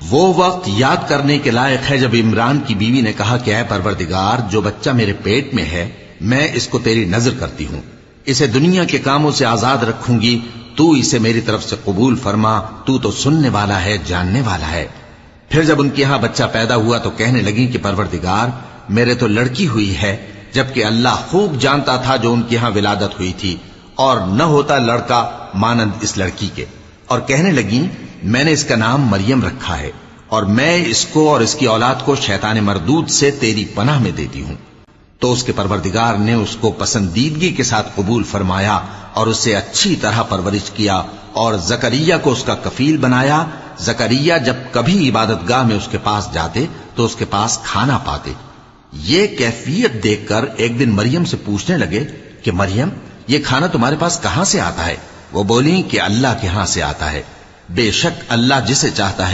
वो वक्त याद करने के लायक है जब इमरान की बीवी ने कहा कि ऐ परवरदिगार, जो बच्चा मेरे पेट में है मैं इसको तेरी नजर करती हूं, इसे दुनिया के कामों से आजाद रखूंगी, तू इसे मेरी तरफ से कबूल फरमा, तू तो सुनने वाला है, जानने वाला है। फिर जब उनके यहां बच्चा पैदा हुआ तो कहने लगी कि परवरदिगार, मेरे तो लड़की हुई है, जबकि अल्लाह खूब जानता था जो उनके यहां विलादत हुई थी, और न होता लड़का मानंद इस लड़की के। और कहने लगी, मैंने इसका नाम मरियम रखा है, और मैं इसको और इसकी औलाद को शैतान मरदूद से तेरी पनाह में देती हूं। तो उसके परवरदिगार ने उसको पसंदीदगी के साथ कबूल फरमाया और उसे अच्छी तरह परवरिश किया, और जकरिया को उसका कफील बनाया। जकरिया जब कभी इबादतगाह में उसके पास जाते तो उसके पास खाना पाते। ये कैफियत देखकर एक दिन मरियम से पूछने लगे कि मरियम, ये खाना तुम्हारे पास कहां से आता है? वो बोली कि अल्लाह के यहां से आता है। बेशक अल्लाह जिसे चाहता है